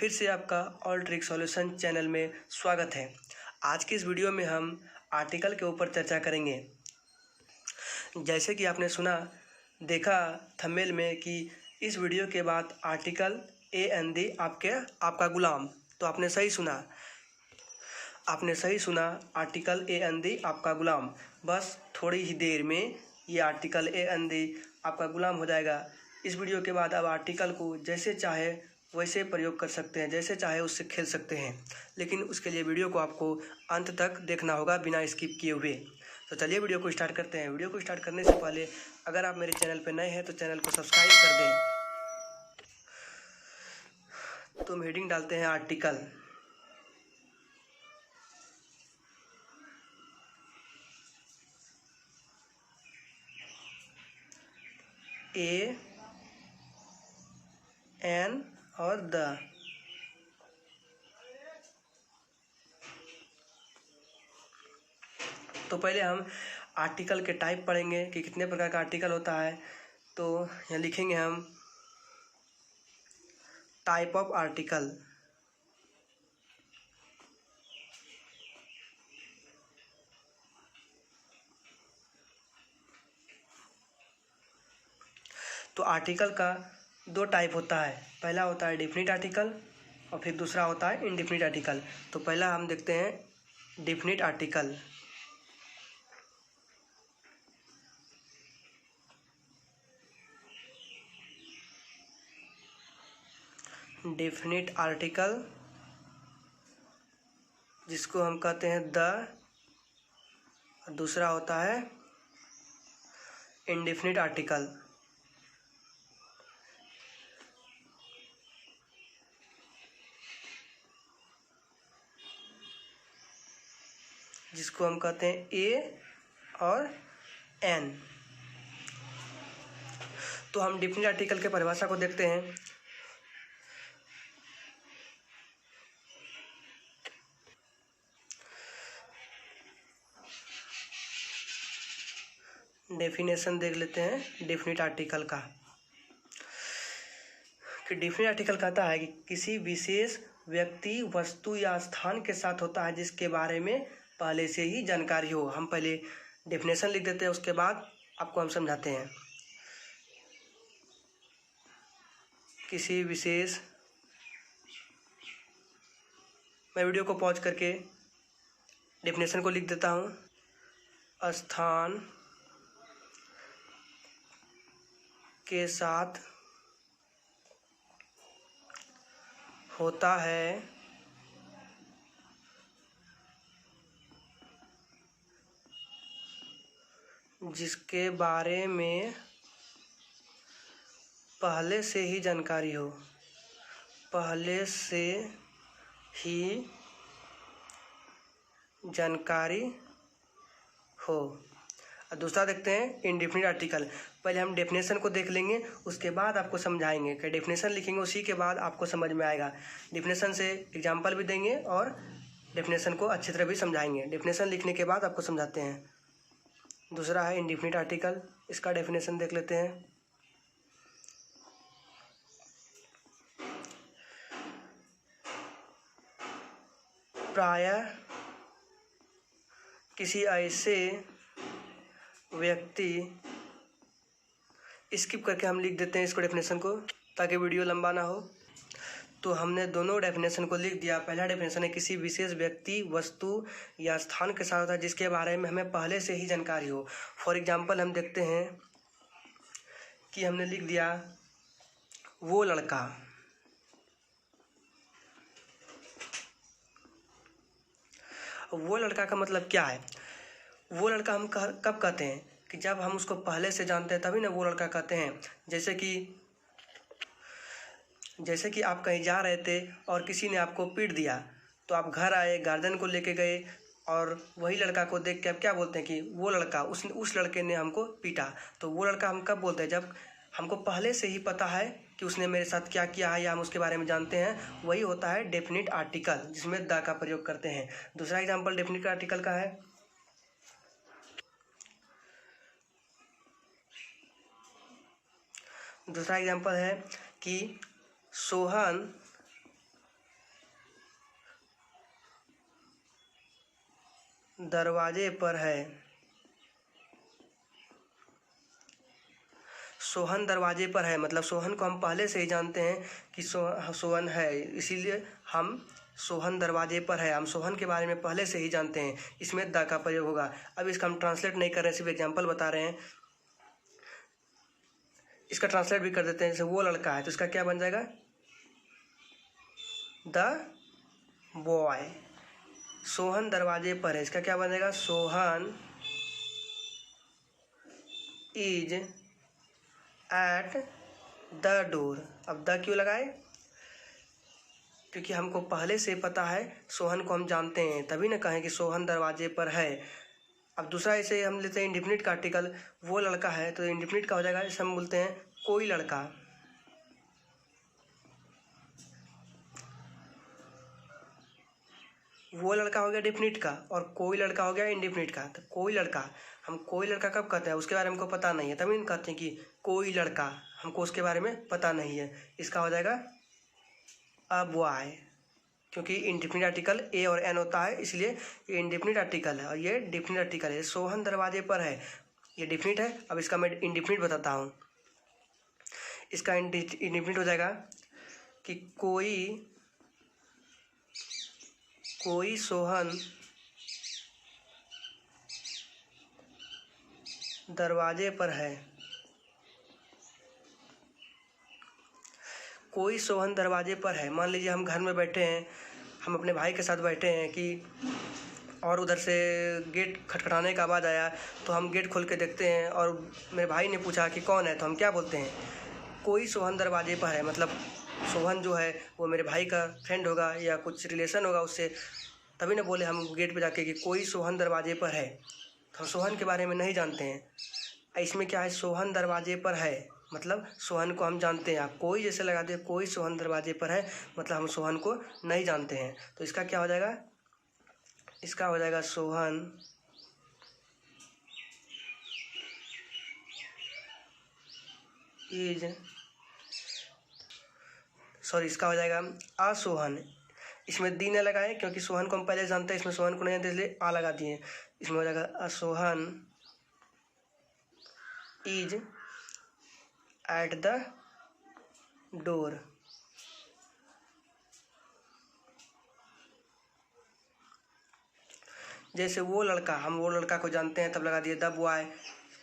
फिर से आपका ऑल ट्रिक सॉल्यूशन चैनल में स्वागत है। आज की इस वीडियो में हम आर्टिकल के ऊपर चर्चा करेंगे। जैसे कि आपने सुना देखा थंबनेल में कि इस वीडियो के बाद आर्टिकल AND आपका गुलाम, तो आपने सही सुना आर्टिकल AND आपका गुलाम। बस थोड़ी ही देर में ये आर्टिकल AND आपका गुलाम हो जाएगा। इस वीडियो के बाद आप आर्टिकल को जैसे चाहे वैसे प्रयोग कर सकते हैं, जैसे चाहे उससे खेल सकते हैं, लेकिन उसके लिए वीडियो को आपको अंत तक देखना होगा बिना स्किप किए हुए। तो चलिए वीडियो को स्टार्ट करते हैं। वीडियो को स्टार्ट करने से पहले अगर आप मेरे चैनल पर नए हैं तो चैनल को सब्सक्राइब कर दें। तो हम हेडिंग डालते हैं आर्टिकल। AN और द। तो पहले हम आर्टिकल के टाइप पढ़ेंगे कि कितने प्रकार का आर्टिकल होता है। तो यहाँ लिखेंगे हम टाइप ऑफ आर्टिकल। तो आर्टिकल का दो टाइप होता है। पहला होता है डेफिनिट आर्टिकल और फिर दूसरा होता है इनडेफिनिट आर्टिकल। तो पहला हम देखते हैं डेफिनिट आर्टिकल। डेफिनिट आर्टिकल जिसको हम कहते हैं द, और दूसरा होता है इनडेफिनिट आर्टिकल जिसको हम कहते हैं ए और एन। तो हम डेफिनिट आर्टिकल के परिभाषा को देखते हैं। डेफिनेशन देख लेते हैं डेफिनिट आर्टिकल का। कि डेफिनिट आर्टिकल कहता है कि किसी विशेष व्यक्ति, वस्तु या स्थान के साथ होता है जिसके बारे में पहले से ही जानकारी हो। हम पहले डेफिनेशन लिख देते हैं, उसके बाद आपको हम समझाते हैं। किसी विशेष, मैं वीडियो को पॉज करके डेफिनेशन को लिख देता हूँ। स्थान के साथ होता है जिसके बारे में पहले से ही जानकारी हो। पहले से ही जानकारी हो। और दूसरा देखते हैं इनडेफिनिट आर्टिकल। पहले हम डेफिनेशन को देख लेंगे, उसके बाद आपको समझाएंगे। कि डेफिनेशन लिखेंगे उसी के बाद आपको समझ में आएगा। डेफिनेशन से एग्जांपल भी देंगे और डेफिनेशन को अच्छी तरह भी समझाएंगे। डेफिनेशन लिखने के बाद आपको समझाते हैं। दूसरा है इनडेफिनिट आर्टिकल, इसका डेफिनेशन देख लेते हैं। प्रायः किसी ऐसे व्यक्ति, स्किप करके हम लिख देते हैं इसको डेफिनेशन को, ताकि वीडियो लंबा ना हो। तो हमने दोनों डेफिनेशन को लिख दिया। पहला डेफिनेशन है किसी विशेष व्यक्ति, वस्तु या स्थान के साथ होता है जिसके बारे में हमें पहले से ही जानकारी हो। फॉर एग्जांपल हम देखते हैं कि हमने लिख दिया वो लड़का। वो लड़का का मतलब क्या है? वो लड़का हम कब कहते हैं? कि जब हम उसको पहले से जानते हैं तभी ना वो लड़का कहते हैं। जैसे कि आप कहीं जा रहे थे और किसी ने आपको पीट दिया, तो आप घर आए, गार्जियन को लेके गए और वही लड़का को देख के आप क्या बोलते हैं कि वो लड़का, उस लड़के ने हमको पीटा। तो वो लड़का हम कब बोलते हैं? जब हमको पहले से ही पता है कि उसने मेरे साथ क्या किया है या हम उसके बारे में जानते हैं। वही होता है डेफिनिट आर्टिकल, जिसमें द का प्रयोग करते हैं। दूसरा एग्जाम्पल डेफिनिट आर्टिकल का है। दूसरा एग्जाम्पल है कि सोहन दरवाजे पर है। सोहन दरवाजे पर है मतलब सोहन को हम पहले से ही जानते हैं कि सोहन है, इसीलिए हम सोहन दरवाजे पर है, हम सोहन के बारे में पहले से ही जानते हैं, इसमें द का प्रयोग होगा। अब इसका हम ट्रांसलेट नहीं कर रहे हैं, सिर्फ एग्जाम्पल बता रहे हैं। इसका ट्रांसलेट भी कर देते हैं, जैसे वो लड़का है तो इसका क्या बन जाएगा, द बॉय। सोहन दरवाजे पर है, इसका क्या बनेगा, Sohan is at the door. अब द क्यों लगाए, क्योंकि हमको पहले से पता है, सोहन को हम जानते हैं, तभी ना कहें कि सोहन दरवाजे पर है। अब दूसरा ऐसे हम लेते हैं इंडिफिनिट का आर्टिकल, वो लड़का है, तो इंडिफिनिट का हो जाएगा, जैसे हम बोलते हैं कोई लड़का। वो लड़का हो गया डिफिनिट का और कोई लड़का हो गया इंडिफिनिट का। तो कोई लड़का, हम कोई लड़का कब कहते हैं, उसके बारे में हमको पता नहीं है, तभी कहते हैं कि कोई लड़का, हमको उसके बारे में पता नहीं है। इसका हो जाएगा अ बॉय, क्योंकि इंडिफिनिट आर्टिकल ए और एन होता है, इसलिए ये इंडिफिनिट आर्टिकल है और ये डिफिनिट आर्टिकल है। सोहन दरवाजे पर है, ये डिफिनिट है। अब इसका मैं इंडिफिनिट बताता हूँ। इसका इंडिफिनिट हो जाएगा कि कोई सोहन दरवाजे पर है। कोई सोहन दरवाजे पर है, मान लीजिए हम घर में बैठे हैं, हम अपने भाई के साथ बैठे हैं कि और उधर से गेट खटखटाने का आवाज़ आया, तो हम गेट खोल के देखते हैं और मेरे भाई ने पूछा कि कौन है, तो हम क्या बोलते हैं, कोई सोहन दरवाजे पर है। मतलब सोहन जो है वो मेरे भाई का फ्रेंड होगा या कुछ रिलेशन होगा उससे, तभी ना बोले हम गेट पे जाके कि कोई सोहन दरवाजे पर है। तो हम सोहन के बारे में नहीं जानते हैं। इसमें क्या है, सोहन दरवाजे पर है मतलब सोहन को हम जानते हैं। आप कोई जैसे लगा दे, कोई सोहन दरवाजे पर है मतलब हम सोहन को नहीं जानते हैं। तो इसका क्या हो जाएगा, इसका हो जाएगा सोहन इज, सॉरी इसका हो जाएगा असोहन। इसमें दी न लगाए क्योंकि सोहन को हम पहले जानते हैं, इसमें सोहन को नहीं जानते इसलिए आ लगा दिए। इसमें हो जाएगा असोहन इज एट द डोर। जैसे वो लड़का, हम वो लड़का को जानते हैं तब लगा दिए द बॉय।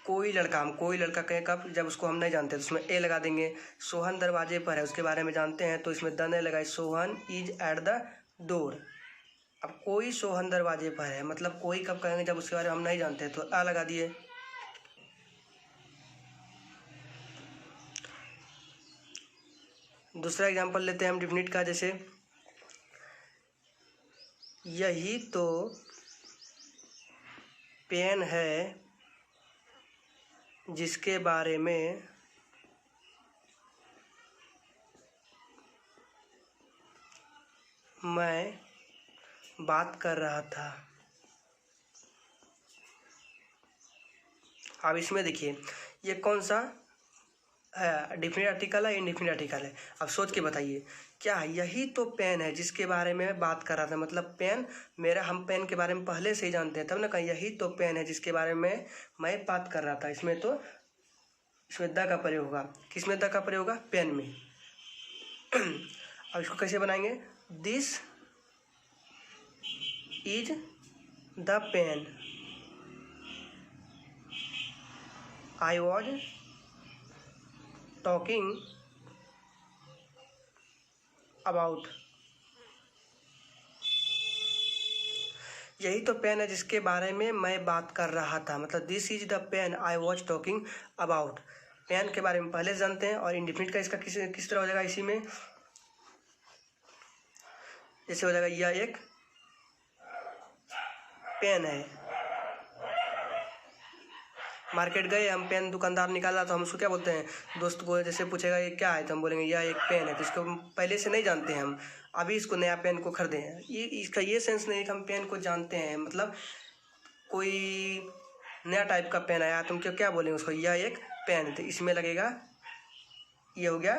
कोई लड़का, हम कोई लड़का कहें कब, जब उसको हम नहीं जानते तो उसमें ए लगा देंगे। सोहन दरवाजे पर है, उसके बारे में जानते हैं तो इसमें द नहीं लगाए, Sohan is at the door. अब कोई सोहन दरवाजे पर है मतलब कोई कब कहेंगे, जब उसके बारे में हम नहीं जानते, तो आ लगा दिए। दूसरा एग्जांपल लेते हैं हम डिफिनिट का, जैसे यही तो पेन है जिसके बारे में मैं बात कर रहा था। अब इसमें देखिए ये कौन सा डिफिनिट आर्टिकल है, इंडिफिनिट आर्टिकल है। अब सोच के बताइए क्या है, यही तो पेन है जिसके बारे में बात कर रहा था। मतलब पेन मेरा, हम पेन के बारे में पहले से ही जानते हैं, तब ना कहीं यही तो पेन है जिसके बारे में मैं बात कर रहा था। इसमें तो इसमें द का प्रयोग होगा। किसमें द का प्रयोग होगा, पेन में। अब इसको कैसे बनाएंगे, this is the pen I was talking about. यही तो पेन है जिसके बारे में मैं बात कर रहा था। मतलब this is the pen I was talking about. Pen के बारे में पहले जानते हैं। और इंडिफिनिट का इसका किस तरह हो जाएगा, इसी में जैसे हो जाएगा यह एक पेन है। मार्केट गए हम, पेन दुकानदार निकाला तो हम उसको क्या बोलते हैं, दोस्त को जैसे पूछेगा ये क्या है तो हम बोलेंगे यह एक पेन है। तो इसको पहले से नहीं जानते हैं हम, अभी इसको नया पेन को खरीदे हैं। ये इसका ये सेंस नहीं कि हम पेन को जानते हैं। मतलब कोई नया टाइप का पेन आया तो हम क्या बोलेंगे उसको, यह एक पेन है। तो इसमें लगेगा, ये हो गया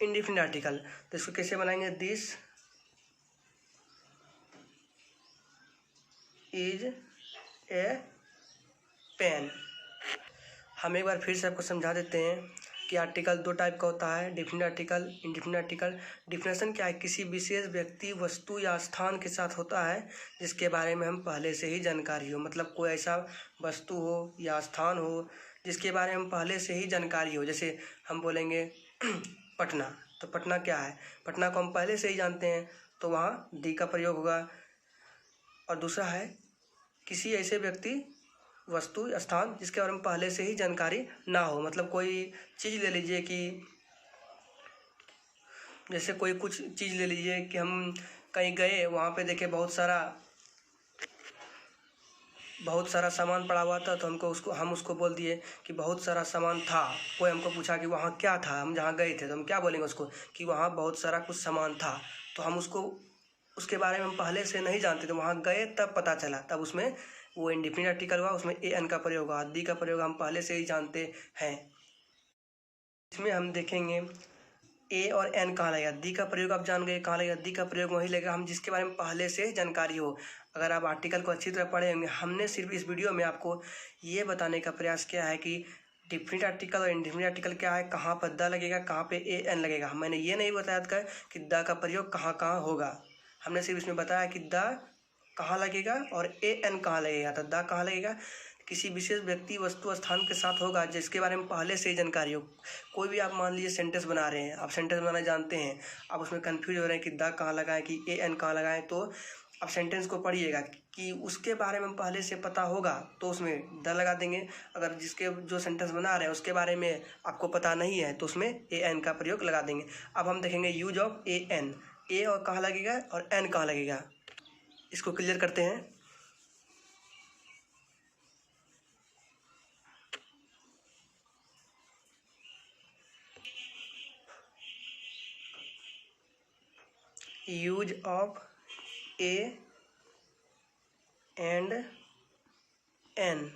इंडिफिनिट आर्टिकल। तो इसको कैसे बनाएंगे, दिस इज ए पेन। हम एक बार फिर से आपको समझा देते हैं कि आर्टिकल दो टाइप का होता है, definite article, indefinite article. Definition क्या है? किसी विशेष व्यक्ति, वस्तु या स्थान के साथ होता है जिसके बारे में हम पहले से ही जानकारी हो। मतलब कोई ऐसा वस्तु हो या स्थान हो जिसके बारे में हम पहले से ही जानकारी हो। जैसे हम बोलेंगे पटना, तो पटना क्या है? पटना को हम पहले से ही जानते हैं, तो वहाँ डी का प्रयोग होगा। और दूसरा है किसी ऐसे व्यक्ति, वस्तु, स्थान जिसके बारे में पहले से ही जानकारी ना हो। मतलब कोई चीज़ ले लीजिए कि जैसे कोई कुछ चीज़ ले लीजिए कि हम कहीं गए, वहाँ पे देखे बहुत सारा सामान पड़ा हुआ था, तो हम उसको बोल दिए कि बहुत सारा सामान था। कोई हमको पूछा कि वहाँ क्या था, हम जहाँ गए थे, तो हम क्या बोलेंगे उसको कि वहाँ बहुत सारा कुछ सामान था। तो हम उसके बारे में हम पहले से नहीं जानते, तो वहाँ गए तब पता चला, तब उसमें वो इंडेफिनिट आर्टिकल हुआ, उसमें ए एन का प्रयोग हुआ। दी का प्रयोग हम पहले से ही जानते हैं। इसमें हम देखेंगे ए और एन कहाँ लगेगा। दी का प्रयोग आप जान गए कहाँ लगेगा। दी का प्रयोग वही लगेगा हम जिसके बारे में पहले से जानकारी हो। अगर आप आर्टिकल को अच्छी तरह पढ़े होंगे, हमने सिर्फ इस वीडियो में आपको ये बताने का प्रयास किया है कि डिफिनिट आर्टिकल और इंडेफिनिट आर्टिकल क्या है, कहाँ पर द लगेगा, कहाँ पे ए एन लगेगा। मैंने ये नहीं बताया था कि द का प्रयोग कहाँ कहाँ होगा। हमने सिर्फ इसमें बताया कि द कहाँ लगेगा और ए एन कहाँ लगेगा। तो द कहाँ लगेगा? किसी विशेष व्यक्ति, वस्तु, स्थान के साथ होगा जिसके बारे में पहले से ही जानकारी हो। कोई भी आप मान लीजिए सेंटेंस बना रहे हैं, आप सेंटेंस बनाना जानते हैं, आप उसमें कंफ्यूज हो रहे हैं कि द कहाँ लगाएं कि ए एन कहाँ लगाएं, तो आप सेंटेंस को पढ़िएगा कि उसके बारे में पहले से पता होगा तो उसमें द लगा देंगे। अगर जिसके जो सेंटेंस बना रहे हैं उसके बारे में आपको पता नहीं है तो उसमें ए एन का प्रयोग लगा देंगे। अब हम देखेंगे यूज ऑफ ए एन। ए और कहाँ लगेगा और एन कहाँ लगेगा, इसको क्लियर करते हैं। Use of a and an,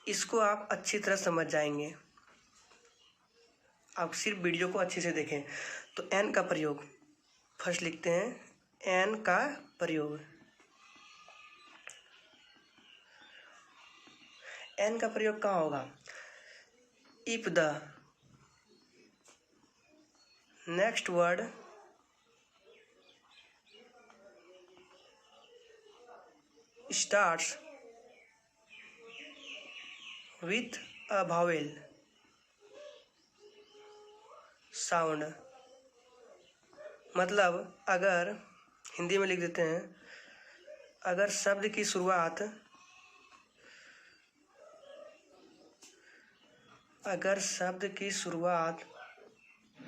इसको आप अच्छी तरह समझ जाएंगे। आप सिर्फ वीडियो को अच्छे से देखें। तो एन का प्रयोग फर्स्ट लिखते हैं, एन का प्रयोग। एन का प्रयोग कहाँ होगा? If the next word starts with a vowel sound। मतलब अगर हिंदी में लिख देते हैं, अगर शब्द की शुरुआत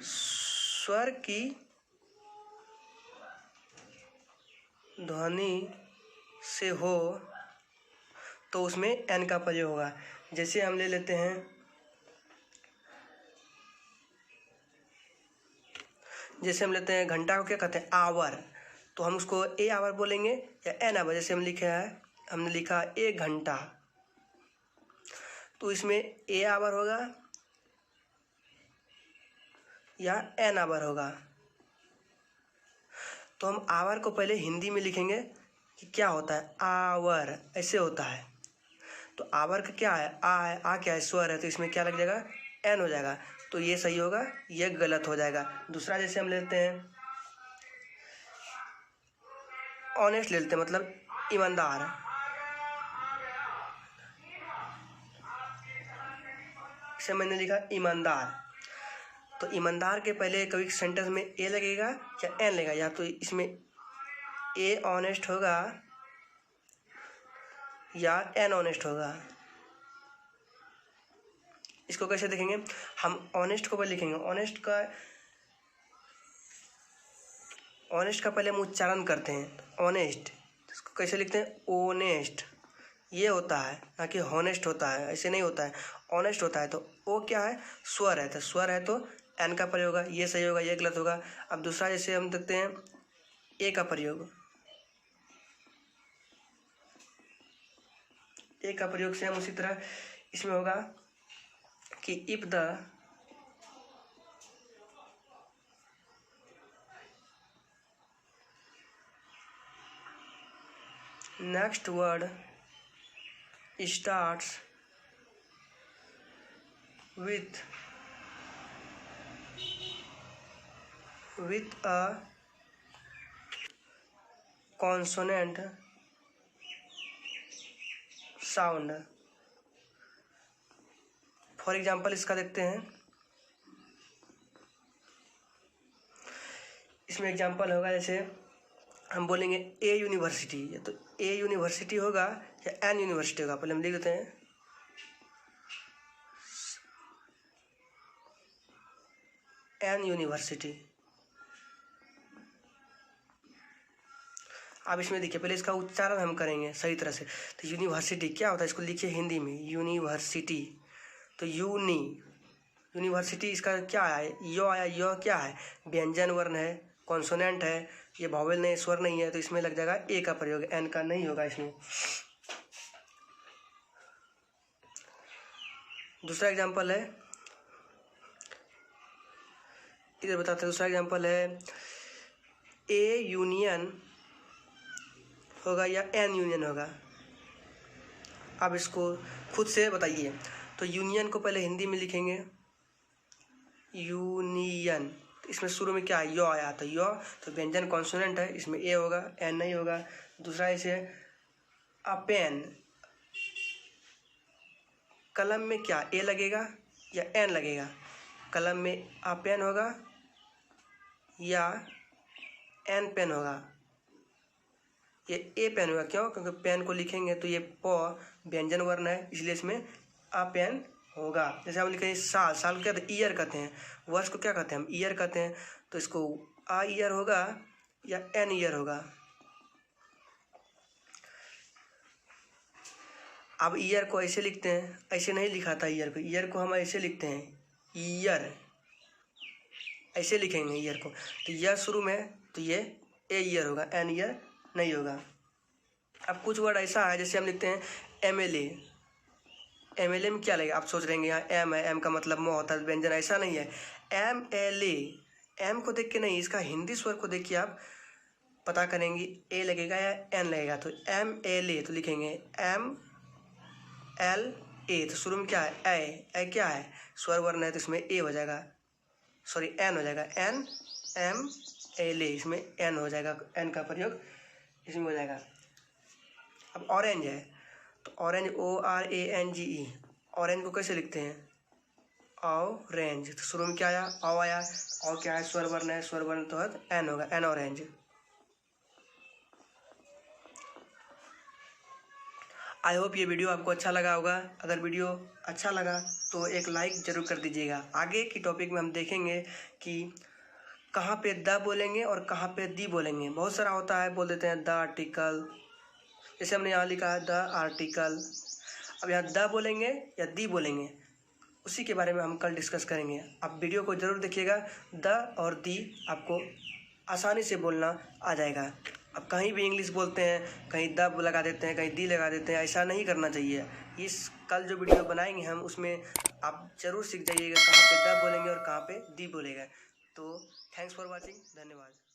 स्वर की ध्वनि से हो तो उसमें एन का प्रयोग होगा। जैसे हम ले लेते हैं, घंटा को क्या कहते हैं? आवर। तो हम उसको ए आवर बोलेंगे या एन आवर। जैसे हमने लिखा 1 घंटा, तो इसमें ए आवर होगा या एन आवर होगा। तो हम आवर को पहले हिंदी में लिखेंगे कि क्या होता है, आवर, ऐसे होता है। तो आवर का क्या है? आ है, आ क्या है? स्वर है, तो इसमें क्या लग जाएगा? एन हो जाएगा। तो ये सही होगा, ये गलत हो जाएगा। दूसरा जैसे हम लेते हैं ऑनेस्ट, ले लेते हैं, मतलब ईमानदार। इसे मैंने लिखा ईमानदार, तो ईमानदार के पहले कभी सेंटेंस में ए लगेगा या एन लगेगा, या तो इसमें ए ऑनेस्ट होगा या एन ऑनेस्ट होगा। इसको कैसे देखेंगे? हम ऑनेस्ट को पहले लिखेंगे, ऑनेस्ट का पहले हम उच्चारण करते हैं, ऑनेस्ट। इसको कैसे लिखते हैं? ओनेस्ट। ये होता है, ना कि हॉनेस्ट होता है, ऐसे नहीं होता है, ऑनेस्ट होता है। तो ओ क्या है? स्वर है, तो स्वर है तो एन का प्रयोग होगा। ये सही होगा, ये गलत होगा। अब दूसरा जैसे हम देखते हैं ए का प्रयोग। ए का प्रयोग से हम उसी तरह इसमें होगा कि if the next word starts with a consonant sound. For example इसका देखते हैं। इसमें एग्जाम्पल होगा, जैसे हम बोलेंगे ए यूनिवर्सिटी, तो ए यूनिवर्सिटी होगा या एन यूनिवर्सिटी होगा। पहले हम लिख देते हैं एन यूनिवर्सिटी। अब इसमें देखिए, पहले इसका उच्चारण हम करेंगे सही तरह से। तो यूनिवर्सिटी क्या होता है, इसको लिखिए हिंदी में यूनिवर्सिटी। तो यूनिवर्सिटी इसका क्या है, यो आया। यो क्या है, व्यंजन वर्ण है, कॉन्सोनेंट है, ये वॉवेल नहीं, स्वर नहीं है, तो इसमें लग जाएगा ए का प्रयोग, एन का नहीं होगा इसमें। दूसरा एग्जांपल है, इधर बताते हैं। दूसरा एग्जांपल है ए यूनियन होगा या एन यूनियन होगा। अब इसको खुद से बताइए। तो यूनियन को पहले हिंदी में लिखेंगे यूनियन। तो इसमें शुरू में क्या है, यो आया, तो यो तो व्यंजन कॉन्सोनेंट है, इसमें ए होगा, एन नहीं होगा। दूसरा इसे अपेन, कलम में क्या ए लगेगा या एन लगेगा। कलम में अपेन होगा या एन पेन होगा। ये ए पेन होगा, क्यों, क्योंकि पेन को लिखेंगे तो ये प व्यंजन वर्ण है, इसलिए इसमें अ पेन होगा। जैसे हम लिखेंगे साल, साल को क्या कहते हैं, ईयर कहते हैं। वर्ष को क्या कहते हैं, हम ईयर कहते हैं। तो इसको आ ईयर होगा या एन ईयर होगा। अब ईयर को ऐसे लिखते हैं, ऐसे नहीं लिखा था ईयर को। ईयर को हम ऐसे लिखते हैं ईयर, ऐसे लिखेंगे ईयर को। तो ईयर शुरू में, तो ये ए ईयर होगा, एन ईयर नहीं होगा। अब कुछ वर्ड ऐसा है, जैसे हम लिखते हैं एमएलए। एमएलए में क्या लगेगा, आप सोच रहे हैं यहाँ एम है, एम का मतलब मोह होता है, व्यंजन। ऐसा नहीं है। एम एल ए, एम को देख के नहीं, इसका हिंदी स्वर को देख के आप पता करेंगे ए लगेगा या एन लगेगा। तो एम एल ए तो लिखेंगे एम एल ए। तो शुरू में क्या है, ए क्या है, स्वर वर्ण है, तो इसमें ए हो जाएगा, सॉरी एन हो जाएगा। एन एम एल ए, इसमें एन हो जाएगा, एन का प्रयोग इसमें हो जाएगा। अब ऑरेंज है, तो orange O R A N G E. Orange को कैसे लिखते हैं, ऑरेंज। तो शुरू में क्या आया, औ आया। और क्या है, स्वर वर्ण है, स्वर वर्ण तो एन होगा, एन ऑरेंज। आई होप ये वीडियो आपको अच्छा लगा होगा। अगर वीडियो अच्छा लगा तो एक लाइक ज़रूर कर दीजिएगा। आगे की टॉपिक में हम देखेंगे कि कहाँ पे द बोलेंगे और कहाँ पे दी बोलेंगे। बहुत सारा होता है, बोल देते हैं द आर्टिकल, जैसे हमने यहाँ लिखा है द आर्टिकल। अब यहाँ द बोलेंगे या दी बोलेंगे, उसी के बारे में हम कल डिस्कस करेंगे। आप वीडियो को ज़रूर देखिएगा। द और दी आपको आसानी से बोलना आ जाएगा। अब कहीं भी इंग्लिश बोलते हैं, कहीं द लगा देते हैं, कहीं दी लगा देते हैं, ऐसा नहीं करना चाहिए। इस कल जो वीडियो बनाएंगे हम, उसमें आप ज़रूर सीख जाइएगा कहाँ पे द बोलेंगे और कहाँ पे दी बोलेगा। तो थैंक्स फॉर वॉचिंग, धन्यवाद।